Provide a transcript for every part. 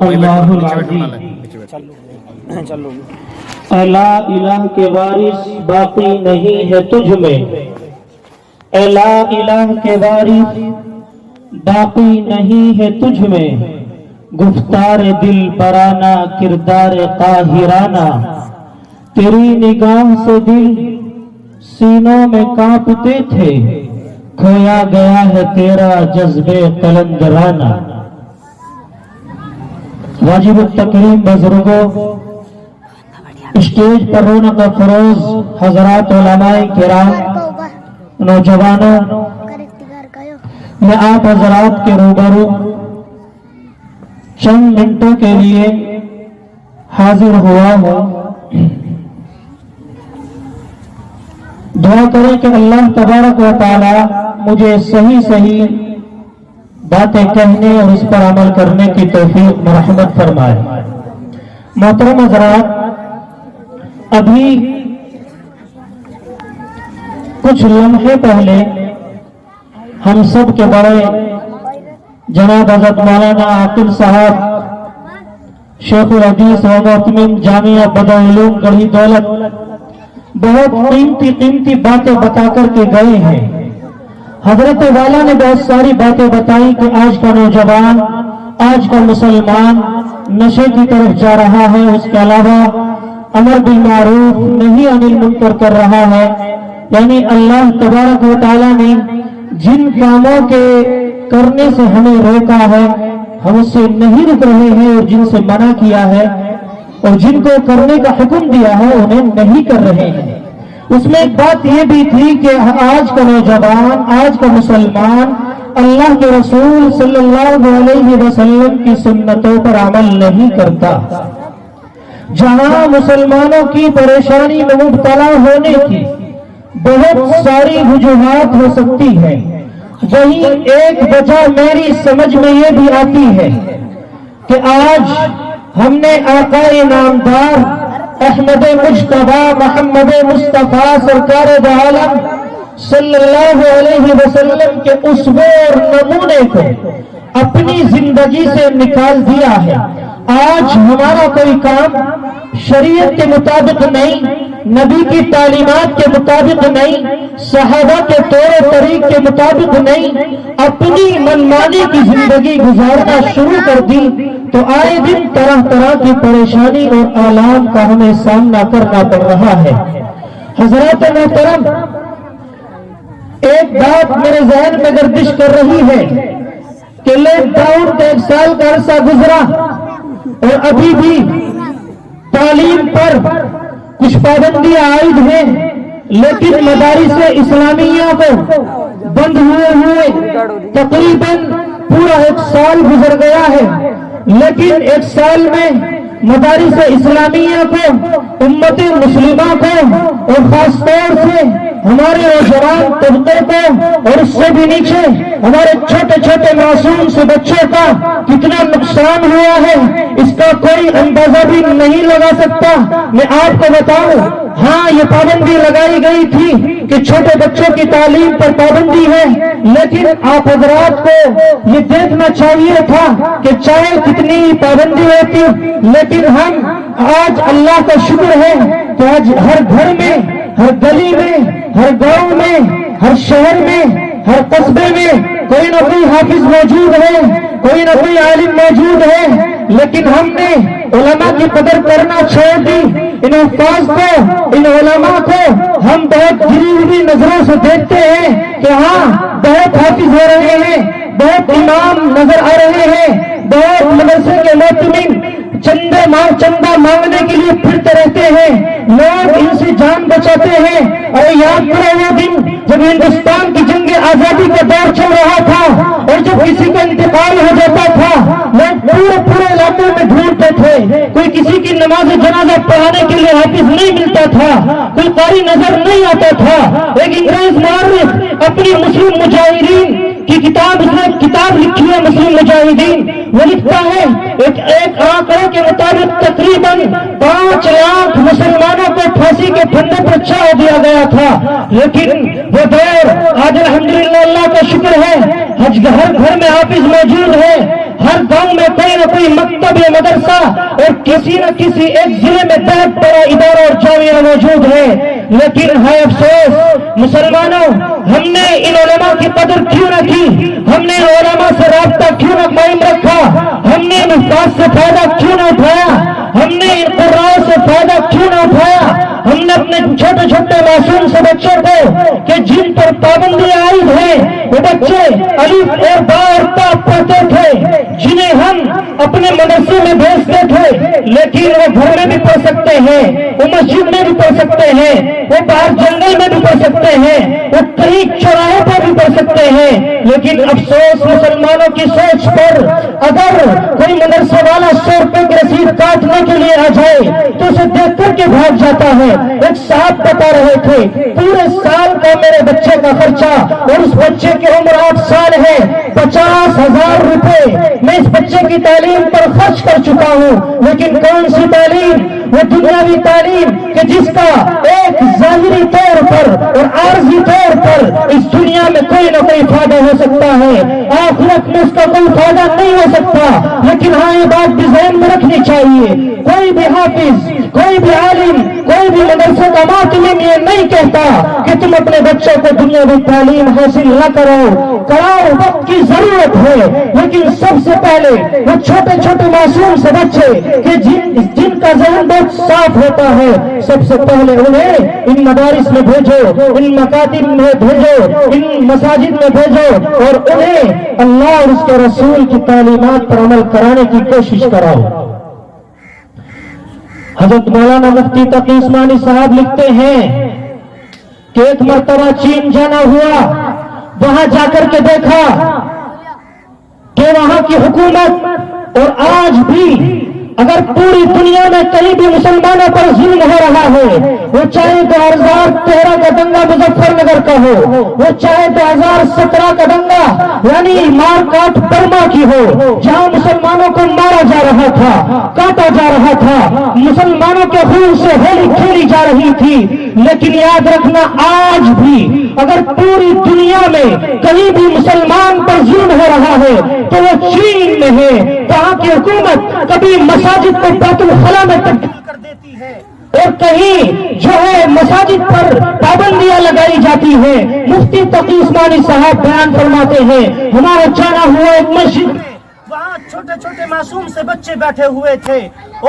सदक़ल्लाहुल अज़ीम। ला इलाह के वारिस बाकी नहीं है तुझ में, ला इलाह के वारिस बाकी नहीं है तुझ में, गुफ्तार दिल बराना किरदार काहिराना, तेरी निगाह से दिल सीनों में कांपते थे, खोया गया है तेरा जज्बे कलंदराना। वाजिब तकरीम बुजुर्गों, स्टेज पर रौनक फरोज हजरात उलमाए किराम, नौजवानों, मैं आप हजरात के रूबरू चंद मिनटों के लिए हाजिर हुआ हूं। दुआ करें कि अल्लाह तबारक व तआला मुझे सही सही बातें कहने और इस पर अमल करने की तौफीक मरहमत फरमाए। मोहतरम हज़रात, अभी कुछ लम्हे पहले हम सब के बड़े जनाब हज़रत मौलाना आकिल साहब शेखुल हदीस व मुअत्तमिन जामिया बदर-उल-उलूम गढ़ी दौलत बहुत कीमती बातें बता करके गए हैं। हजरत वाला ने बहुत सारी बातें बताई कि आज का नौजवान, आज का मुसलमान नशे की तरफ जा रहा है, उसके अलावा अमर बिल मारूफ नहीं अनिल मुनकर कर रहा है। यानी अल्लाह तबारक व तआला ने जिन कामों के करने से हमें रोका है, हम उससे नहीं रुक रहे हैं, और जिनसे मना किया है और जिनको करने का हुक्म दिया है उन्हें नहीं कर रहे हैं। उसमें एक बात यह भी थी कि आज का नौजवान, आज का मुसलमान अल्लाह के रसूल सल्लल्लाहु अलैहि वसल्लम की सुन्नतों पर अमल नहीं करता। जहां मुसलमानों की परेशानी में मुब्तला होने की बहुत सारी वजूहात हो सकती है, वहीं एक वजह मेरी समझ में यह भी आती है कि आज हमने आकाए नामदार अहमद मुज्तबा मोहम्मद मुस्तफा सरकार दो आलम सल्लल्लाहु अलैहि वसल्लम के उसवे और नमूने को अपनी जिंदगी से निकाल दिया है। आज हमारा कोई काम शरीयत के मुताबिक नहीं, नबी की तालीमात के मुताबिक नहीं, सहाबा के तौर तरीक के मुताबिक नहीं, अपनी मनमानी की जिंदगी गुजारना शुरू कर दी, तो आए दिन तरह तरह की परेशानी और आलाम का हमें सामना करना पड़ रहा है। हजरत मोहतरम, एक बात मेरे जहन में गर्दिश कर रही है कि लॉकडाउन का 1 साल का अरसा गुजरा और अभी भी तालीम पर कुछ पाबंदियां आयद हैं, लेकिन मदारिस इस्लामिया को बंद हुए तकरीबन पूरा 1 साल गुजर गया है। लेकिन 1 साल में मदारिस इस्लामिया को, उम्मत मुस्लिमा को और खास तौर से हमारे नौजवान तबके को और उससे भी नीचे हमारे छोटे छोटे मासूम से बच्चों का कितना नुकसान हुआ है, इसका कोई अंदाजा भी नहीं लगा सकता। मैं आपको बताऊं, हाँ, ये पाबंदी लगाई गई थी कि छोटे बच्चों की तालीम पर पाबंदी है, लेकिन आप हजरात को ये देखना चाहिए था कि चाहे कितनी पाबंदी होती, लेकिन हम आज अल्लाह का शुक्र है कि आज हर घर में, हर गली में, हर गांव में, हर शहर में, हर कस्बे में कोई ना कोई हाफिज मौजूद है, कोई ना कोई आलिम मौजूद है। लेकिन हमने उलमा की कदर करना छोड़ दी। इन उस्ताद को, इन उलमा को हम बहुत गिरी हुई नजरों से देखते हैं कि हाँ, बहुत हाफिज हो रहे हैं, बहुत इमाम नजर आ रहे हैं, बहुत मदरसे के मुअत्तमिन चंदा मांगने के लिए फिरते रहते हैं, लोग इनसे जान बचाते हैं। और याद करो वो दिन जब हिंदुस्तान की जंग आजादी का दौर चल रहा था और जब किसी का इंतकाल हो जाता था, लोग पूरे इलाके में ढूंढते थे, कोई किसी की नमाज जनाजा पढ़ाने के लिए हाफिज नहीं मिलता था, कोई कारी नजर नहीं आता था। एक अंग्रेज मुअर्रिख अपनी मुस्लिम मुजाहिदीन की किताब, उसने किताब लिखी है मुस्लिम मुजाहिदीन, वो लिखता है एक आंकड़े के मुताबिक तकरीबन 5 लाख मुसलमानों को फांसी के फंदे पर चढ़ा दिया गया था। लेकिन वो दौर आज अल्हम्दुलिल्लाह अल्लाह का शुक्र है, हर घर में हाफिज मौजूद है, हर गांव में कोई न कोई मकतब میں مدرسہ اور کسی نہ کسی ایک ضلع میں بہت بڑا ادارہ اور جامعہ موجود ہے، لیکن ہے افسوس مسلمانوں، ہم نے ان علماء کی قدر کیوں نہ کی؟ ہم نے ان علماء سے رابطہ کیوں نہ قائم رکھا؟ ہم نے ان استاد سے فائدہ کیوں نہ اٹھایا؟ ہم نے ان قراء سے فائدہ کیوں نہ اٹھایا؟ ہم نے اپنے چھوٹے چھوٹے معصوم سے بچوں کو کہ جن پر پابندی عائد ہے، وہ بچے الف اور با اور تا پڑھتے تھے، جنہیں ہم اپنے مدرسے میں بھیجتے تھے، لیکن وہ گھر میں بھی پڑھ سکتے ہیں، وہ مسجد میں بھی پڑھ سکتے ہیں، وہ باہر جنگل میں بھی پڑھ سکتے ہیں، وہ کہیں چوراہے پر بھی پڑھ سکتے ہیں، لیکن افسوس مسلمانوں کی سوچ پر اگر کوئی مدرسے والا 100 روپے کی رسید کاٹنے کے لیے آ جائے تو اسے دیکھ کر کے بھاگ جاتا ہے۔ ایک صاحب بتا رہے تھے پورے سال کا میرے بچے کا خرچہ، اور اس بچے کی عمر 8 سال ہے، 50,000 روپے میں اس بچے کی تعلیم پر خرچ کر چکا ہوں، لیکن کون سی تعلیم؟ وہ دنیاوی تعلیم کہ جس کا ایک ظاہری طور پر اور عارضی طور پر اس دنیا میں کوئی نہ کوئی فائدہ ہو سکتا ہے، آخرت میں اس کا کوئی فائدہ نہیں ہو سکتا۔ لیکن ہاں یہ بات بھی ذہن میں رکھنی چاہیے، کوئی بھی حافظ، کوئی بھی عالم، کوئی بھی مدرسے کا معلم یہ نہیں کہتا کہ تم اپنے بچوں کو دنیاوی تعلیم حاصل نہ کراؤ، وقت کی ضرورت ہے، لیکن سب سے پہلے وہ چھوٹے چھوٹے معصوم سے بچے کہ جن کا ذہن بہت صاف ہوتا ہے، سب سے پہلے انہیں ان مدارس میں بھیجو، ان مکاتب میں بھیجو، ان مساجد میں بھیجو، اور انہیں اللہ اور اس کے رسول کی تعلیمات پر عمل کرانے کی کوشش کراؤ۔ حضرت مولانا مفتی تقی عثمانی صاحب لکھتے ہیں کہ ایک مرتبہ چین جانا ہوا، وہاں جا کر کے دیکھا کہ وہاں کی حکومت، اور آج بھی اگر پوری دنیا میں کہیں بھی مسلمانوں پر ظلم ہو رہا ہے، وہ چاہے 2013 کا دنگا مظفر نگر کا ہو، وہ چاہے 2017 کا دنگا یعنی مار کاٹ برما کی ہو، جہاں مسلمانوں کو مارا جا رہا تھا، کاٹا جا رہا تھا، مسلمانوں کے خون سے ہولی کھیلی جا رہی تھی، لیکن یاد رکھنا آج بھی اگر پوری دنیا میں کہیں بھی مسلمان پر ظلم ہو رہا ہے تو وہ چین میں ہے۔ وہاں کی حکومت کبھی مساجد کو بیت الخلا میں تبدیل کر دیتی ہے، اور کہیں جو ہے مساجد پر پابندیاں لگائی جاتی ہیں۔ مفتی تقی عثمانی صاحب بیان فرماتے ہیں ہمارا جانا ہوا ایک مسجد میں، وہاں چھوٹے چھوٹے معصوم سے بچے بیٹھے ہوئے تھے،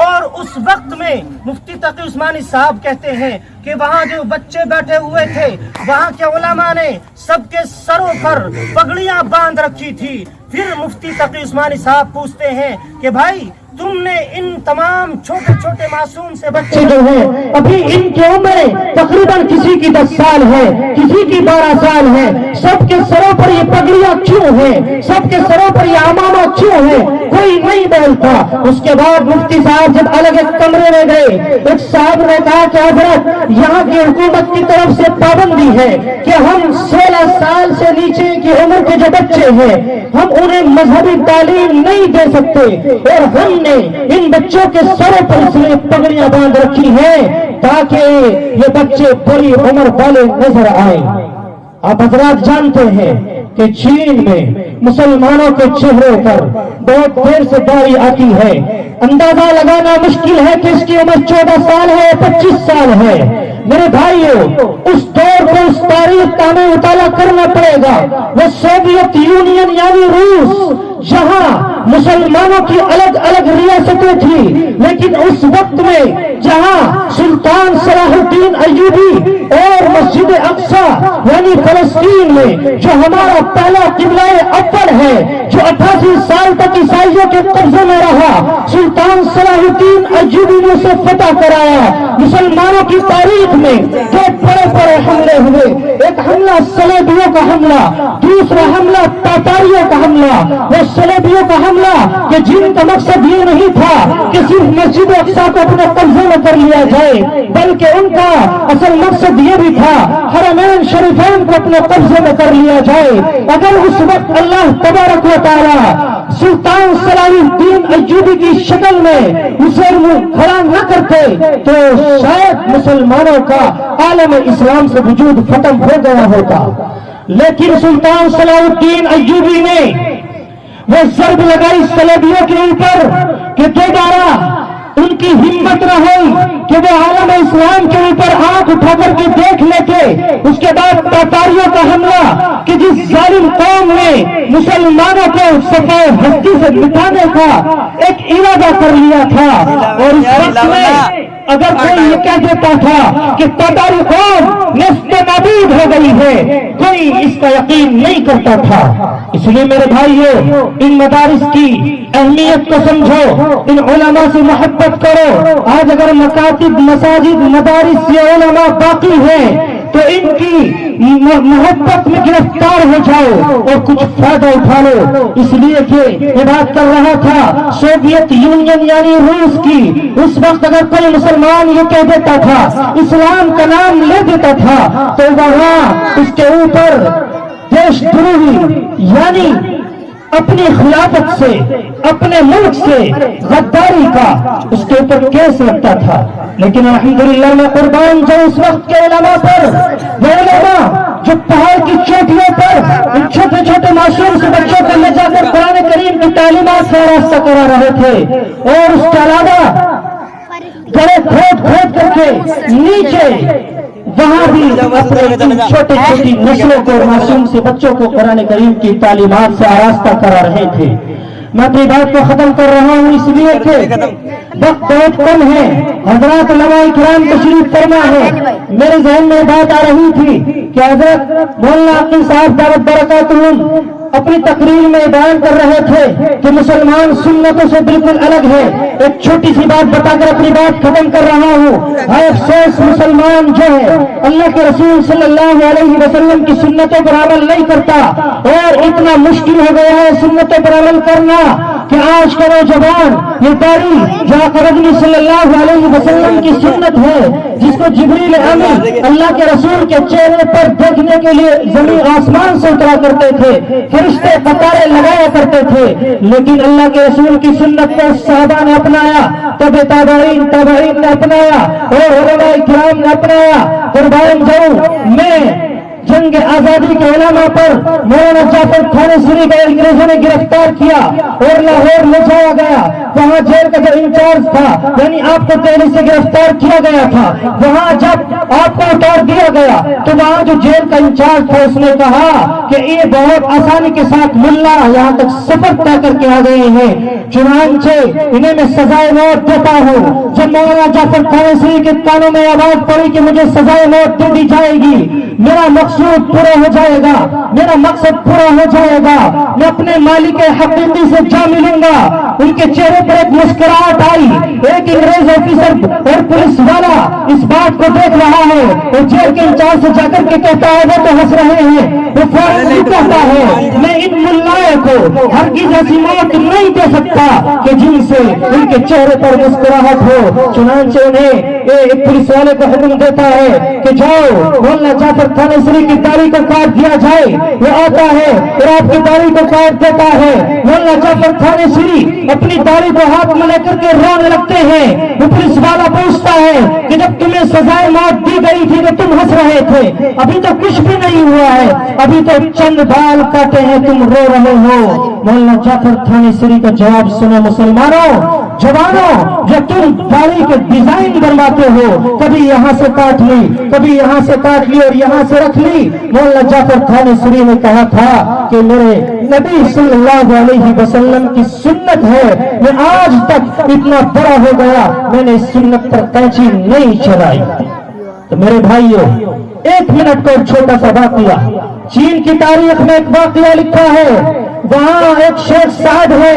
اور اس وقت میں مفتی تقی عثمانی صاحب کہتے ہیں کہ وہاں جو بچے بیٹھے ہوئے تھے وہاں کے علماء نے سب کے سروں پر پگڑیاں باندھ رکھی تھی۔ پھر مفتی تقی عثمانی صاحب پوچھتے ہیں کہ بھائی تم نے ان تمام چھوٹے چھوٹے معصوم سے بچے جو ہیں ابھی ان کی عمریں تقریباً کسی کی 10 سال ہے، کسی کی 12 سال ہے، سب کے سروں پر یہ پگڑیاں کیوں ہیں؟ سب کے سروں پر یہ عمامہ کیوں ہے؟ کوئی نہیں بولتا۔ اس کے بعد مفتی صاحب جب الگ ایک کمرے میں گئے، ایک صاحب نے کہا کہ حضرت یہاں کی حکومت کی طرف سے پابندی ہے کہ ہم 16 سال سے نیچے کی عمر کے جو بچے ہیں ہم انہیں مذہبی تعلیم نہیں دے سکتے، اور ہم نے ان بچوں کے سروں پر اس لیے پگڑیاں باندھ رکھی ہیں تاکہ یہ بچے بڑی عمر والے نظر آئیں۔ آپ حضرات جانتے ہیں کہ چین میں مسلمانوں کے چہروں پر بہت دیر سے داڑھی آتی ہے، اندازہ لگانا مشکل ہے کہ اس کی عمر 14 سال ہے، 25 سال ہے۔ میرے بھائیوں، اس دور کو، اس تاریخ کا ہمیں مطالعہ کرنا پڑے گا۔ وہ سوویت یونین یعنی روس، جہاں مسلمانوں کی الگ الگ ریاستیں تھی، لیکن اس وقت میں جہاں سلطان صلاح الدین ایوبی اور مسجد اقصی یعنی فلسطین میں جو ہمارا پہلا قبلہ اول ہے، جو 88 سال تک عیسائیوں کے قبضے میں رہا، سلطان صلاح الدین ایوبی نے اسے فتح کرایا۔ مسلمانوں کی تاریخ میں دو بڑے بڑے حملے ہوئے، ایک حملہ صلیبیوں کا حملہ، دوسرا حملہ تاتاریوں کا حملہ۔ وہ صلیبیوں کا حملہ کہ جن کا مقصد یہ نہیں تھا کہ صرف مسجد اقصی کو اپنے قبضے میں کر لیا جائے، بلکہ ان کا اصل مقصد یہ بھی تھا حرمین شریفین کو اپنے قبضے میں کر لیا جائے۔ اگر اس وقت اللہ تبارک و تعالی سلطان صلاح الدین ایوبی کی شکل میں اسے کھڑا نہ کرتے تو شاید مسلمانوں کا عالم اسلام سے وجود ختم ہو گیا ہوتا، لیکن سلطان صلاح الدین ایوبی نے وہ ضرب لگائی صلیبیوں کے اوپر کہ دو हिम्मत न हुई कि वो आलम इस्लाम के ऊपर आंख उठा करके देख लेते। उसके बाद तातारियों का हमला कि जिस जालिम कौम ने मुसलमानों को सफाए हस्ती से मिटाने का एक इरादा कर लिया था, और इस वक्त में अगर कोई ये कह देता था कि तातारी कौम नेस्ते नाबूद हो गई है, कोई इसका यकीन नहीं करता था। इसलिए मेरे भाइयों, इन मदारिस की अहमियत को समझो, इन उलमा से मोहब्बत करो। आज अगर मकातिब, मसाजिद, मदारिस ये उलमा बाकी है तो इनकी मोहब्बत में गिरफ्तार हो जाओ और कुछ फायदा उठा लो। इसलिए कि ये बात कर रहा था सोवियत यूनियन यानी रूस की, उस वक्त अगर कोई मुसलमान ये कह देता था, इस्लाम का नाम ले देता था, तो वहां उसके ऊपर देशद्रोही यानी अपनी खिलाफत से, अपने मुल्क से गद्दारी का उसके ऊपर केस लगता था। लेकिन अल्हम्दुलिल्लाह मैं कुर्बान जो उस वक्त के उलमा पर, वो उलमा जो पहाड़ की चोटियों पर इन छोटे छोटे मासूम से बच्चों को ले जाकर कुरान करीम की तालीमात से रास्ता करा रहे थे, और उसके अलावा गड़े खोद खोद करके नीचे वहां भी अपने छोटे छोटी नस्लों को, मासूम से बच्चों को कुरान करीम की तालीमात से आरास्ता करा रहे थे। मैं अपनी बात को खत्म कर रहा हूँ इसलिए कि वक्त बहुत कम है। हजरत उलमाए किराम तशरीफ फरमा है। मेरे जहन में बात आ रही थी कि हजरत मौलाना अकील साहब दावत बरकातुहुम अपनी तकरीर में बयान कर रहे थे कि मुसलमान सुन्नतों से बिल्कुल अलग है। एक छोटी सी बात बताकर अपनी बात खत्म कर रहा हूँ। हाय अफसोस, मुसलमान जो है अल्लाह के रसूल सल्लल्लाहु अलैहि वसल्लम की सुन्नतों पर अमल नहीं करता, और इतना मुश्किल हो गया है सुन्नतों पर अमल करना कि आज का नौजवान ये दाढ़ी जो आका सल्लल्लाहु अलैहि वसल्लम की सुन्नत है, जिसको जिब्रील अमीन अल्लाह के रसूल के चेहरे पर देखने के लिए जमीन आसमान से उतरा करते थे, फरिश्ते कतारें लगाया करते थे, लेकिन अल्लाह के रसूल की सुन्नत को सहाबा ने अपनाया, तब ताबईन ने अपनाया और उलमाए किराम ने अपनाया। कुर्बान जाऊं मैं जंग आजादी के उलमा पर मौलाना जाफर थानेसरी को अंग्रेजों ने गिरफ्तार किया और लाहौर ले जाया गया। वहां जेल का जो इंचार्ज था, यानी आपको दिल्ली से गिरफ्तार किया गया था, वहां जब आपको उतार दिया गया तो वहां जो जेल का इंचार्ज था उसने कहा कि ये बहुत आसानी के साथ मुल्ला यहाँ तक सफर तय करके आ गए हैं, चुनांचे इन्हें मैं सजाए मौत देता हूँ। जब मौलाना जाफर थानेसरी के कानों में आवाज पड़ी कि मुझे सजाए मौत दे दी जाएगी, मेरा मकसूद पूरा हो जाएगा, मेरा मकसद पूरा हो जाएगा, मैं अपने मालिक हकीकी से जा मिलूंगा। उनके चेहरे पर एक मुस्कुराहट आई। एक अंग्रेज ऑफिसर और पुलिस वाला इस बात को देख रहा है और जेल के इंचार्ज से जाकर के कहता है, वो तो हंस रहे हैं, वो फौरन भी कहता है मैं इन मुल्लाए को हरगिज़ ऐसी मौत नहीं दे सकता कि जिनसे उनके चेहरे पर मुस्कुराहट हो। चुनांचे उन्हें एक पुलिस वाले को हुक्म देता है कि जाओ मौलाना जाफर थानेसरी की दाढ़ी को काट दिया जाए। वो आता है और आपकी दाढ़ी को काट देता है। मौलाना जाफर थानेसरी अपनी दाढ़ी को हाथ में लेकर के रोने लगते हैं। वो पुलिस वाला पूछता है कि जब तुम्हें सजाए मौत दी गई थी तो तुम हंस रहे थे, अभी तो कुछ भी नहीं हुआ है, अभी तो चंद बाल काटे हैं, तुम रो रहे हो। मौलाना जाफर थानेसरी का जवाब सुनो मुसलमानों, जवानों, जो तुम दाढ़ी के डिजाइन बनवाते हो, कभी यहाँ से काट ली, कभी यहाँ से काट ली और यहाँ से रख ली। मौलाना जाफर थानेसरी ने कहा था कि मेरे नबी सल्लल्लाहु अलैहि वसल्लम की सुन्नत है, मैं आज तक इतना बड़ा हो गया, मैंने इस सुन्नत पर कैंची नहीं चलाई। तो मेरे भाइयों, एक मिनट का छोटा सा वाकया, चीन की तारीख में एक वाकया लिखा है। वहाँ एक शेख साहब है,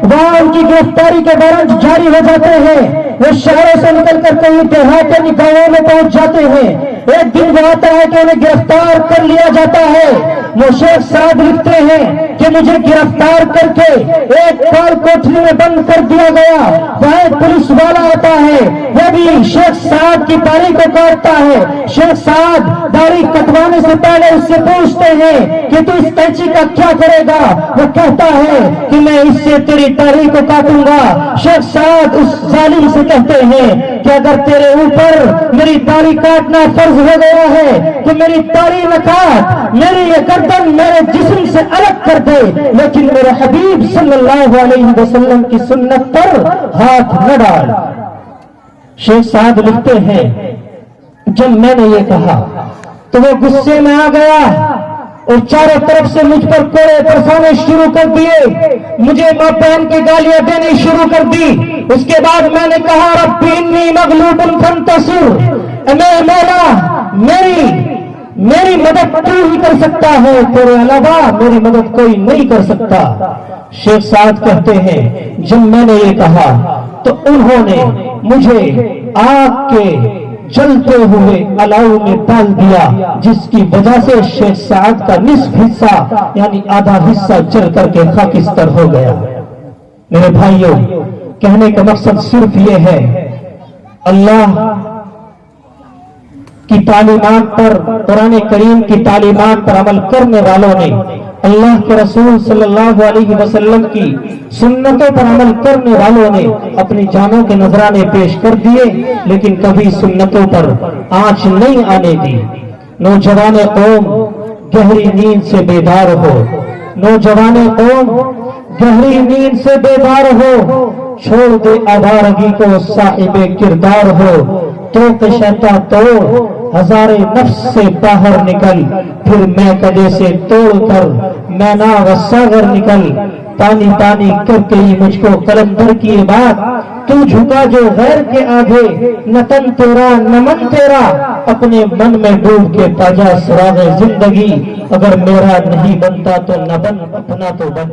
वहाँ उनकी गिरफ्तारी के वारंट जारी हो जाते हैं। वो शहरों से निकल कर कहीं देहात गांवों में पहुंच जाते हैं। एक दिन वो आता है कि उन्हें गिरफ्तार कर लिया जाता है। वो शेख साहब लिखते हैं कि मुझे गिरफ्तार करके एक काल कोठरी में बंद कर दिया गया। वह एक पुलिस वाला आता है, वो भी शेख साहब की दाढ़ी को काटता है। शेख साहब दाढ़ी कटवाने से पहले उससे पूछते हैं कि तू इस कैंची का क्या करेगा। वो कहता है कि मैं इससे तेरी दाढ़ी को काटूंगा। शेख साहब उस जालिम से कहते हैं कि अगर तेरे ऊपर मेरी दाढ़ी काटना फर्ज हो गया है तो मेरी दाढ़ी न काट, मेरी ये गर्दन मेरे जिस्म से अलग कर दे, लेकिन मेरे हबीब सल्लल्लाहु अलैहि वसल्लम की सुन्नत पर हाथ न डाल। शेख साद लिखते हैं, जब मैंने ये कहा तो वो गुस्से में आ गया और चारों तरफ से मुझ पर कोड़े बरसाने शुरू कर दिए, मुझे मां बहन की गालियां देनी शुरू कर दी। उसके बाद मैंने कहा, रब्बी इन्नी मगलूबुन फंतसिर, मैं मौला मेरी मदद तू ही कर सकता है, तेरे अलावा मेरी मदद कोई नहीं कर सकता। शेख साद कहते हैं, जब मैंने ये कहा तो उन्होंने मुझे आग के जलते हुए अलाव में डाल दिया, जिसकी वजह से शेख साद का निस्फ हिस्सा यानी आधा हिस्सा जल करके खाकिस्तर हो गया। मेरे भाइयों, कहने का मकसद सिर्फ ये है, अल्लाह की तालीमात पर, कुरान करीम की तालीमात पर अमल करने वालों ने, अल्लाह के रसूल सल्लल्लाहु अलैहि वसल्लम की सुन्नतों पर अमल करने वालों ने अपनी जानों के नजराने पेश कर दिए, लेकिन कभी सुन्नतों पर आंच नहीं आने दी। नौजवान कौम गहरी नींद से बेदार हो, नौजवान कौम गहरी नींद से बेदार हो, छोड़ दे आवारगी को साहिबे किरदार हो, तो शैता तोड़ हजारे नफ्स से बाहर निकल, फिर मैं कदे से तोड़कर मैना व सागर निकल, पानी पानी करके ही मुझको कलंदर की बात, तू झुका जो गैर के आगे, न तन तेरा न मन तेरा, अपने मन में डूब के ताजा सुरागे जिंदगी, अगर मेरा नहीं बनता तो न बन, अपना तो बन।